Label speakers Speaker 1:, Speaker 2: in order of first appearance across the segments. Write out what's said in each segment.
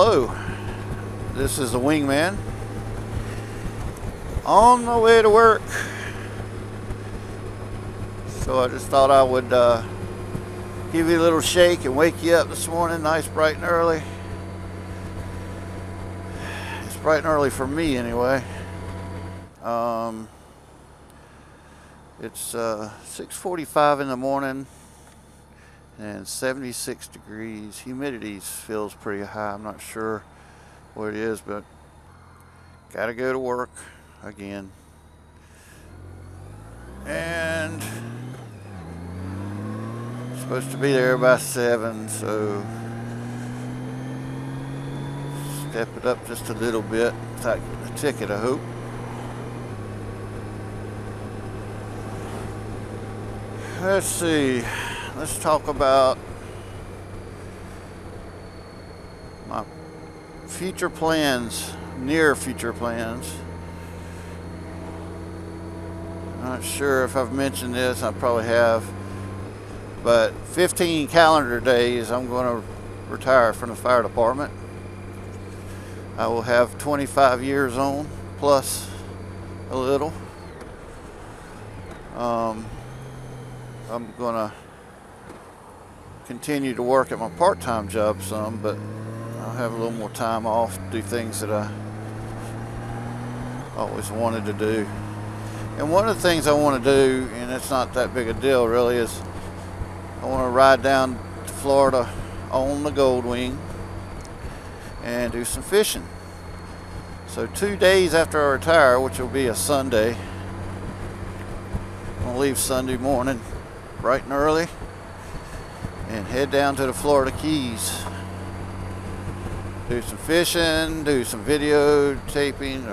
Speaker 1: Hello, this is the Wingman on my way to work. So I just thought I would give you a little shake and wake you up this morning, nice bright and early. It's bright and early for me anyway. It's 6:45 in the morning and 76 degrees. Humidity feels pretty high. I'm not sure what it is, but gotta go to work again. And supposed to be there by 7, so step it up just a little bit without getting a ticket, I hope. Let's see, let's talk about my future plans, near future plans. I'm not sure if I've mentioned this, I probably have, but 15 calendar days I'm going to retire from the fire department. I will have 25 years on, plus a little. I'm going to continue to work at my part-time job some, but I'll have a little more time off to do things that I always wanted to do. And one of the things I want to do, and it's not that big a deal really, is I want to ride down to Florida on the Goldwing and do some fishing. So 2 days after I retire, which will be a Sunday, I'm going to leave Sunday morning bright and early and head down to the Florida Keys. Do some fishing, do some videotaping,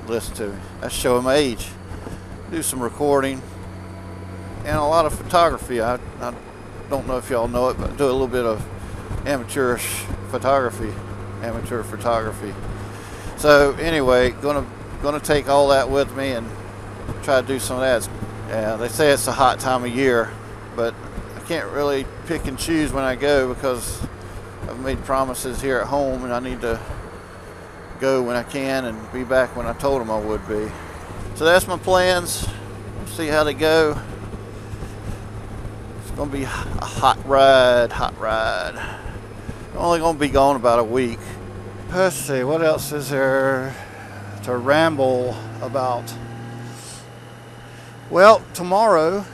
Speaker 1: listen to me, that's showing my age. Do some recording and a lot of photography. I don't know if y'all know it, but I do a little bit of amateur photography. So anyway, gonna take all that with me and try to do some of that. Yeah, they say it's a hot time of year, but I can't really pick and choose when I go because I've made promises here at home and I need to go when I can and be back when I told them I would be. So that's my plans. We'll see how they go. It's gonna be a hot ride. I'm only gonna be gone about a week. Let's see, what else is there to ramble about? Well, tomorrow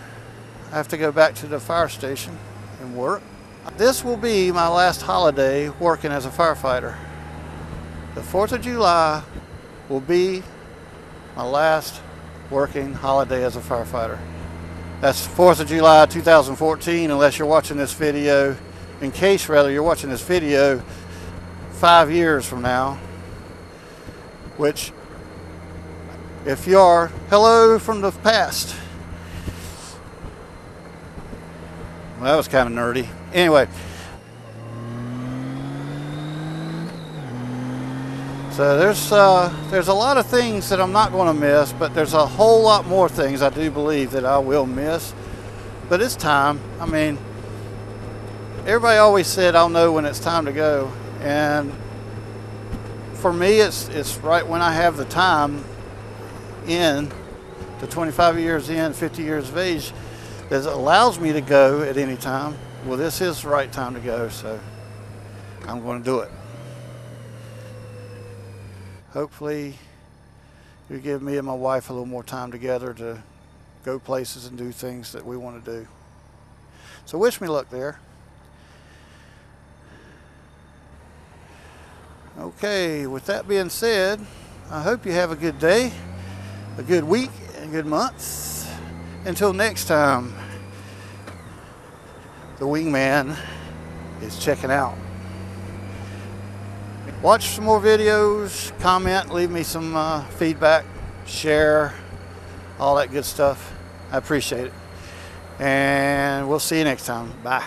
Speaker 1: I have to go back to the fire station and work. This will be my last holiday working as a firefighter. The 4th of July will be my last working holiday as a firefighter. That's 4th of July 2014, unless you're watching this video, in case rather you're watching this video 5 years from now, which if you are, hello from the past. Well, that was kind of nerdy. Anyway, so there's a lot of things that I'm not going to miss, but there's a whole lot more things I do believe that I will miss. But it's time. I mean, everybody always said I'll know when it's time to go, and for me, it's right when I have the time in, to 25 years in, 50 years of age, that allows me to go at any time. Well, this is the right time to go, so I'm going to do it. Hopefully you give me and my wife a little more time together to go places and do things that we want to do. So wish me luck there. Okay, with that being said, I hope you have a good day, a good week, and a good month. Until next time, the Wingman is checking out. Watch some more videos, comment, leave me some feedback, share, all that good stuff. I appreciate it. And we'll see you next time. Bye.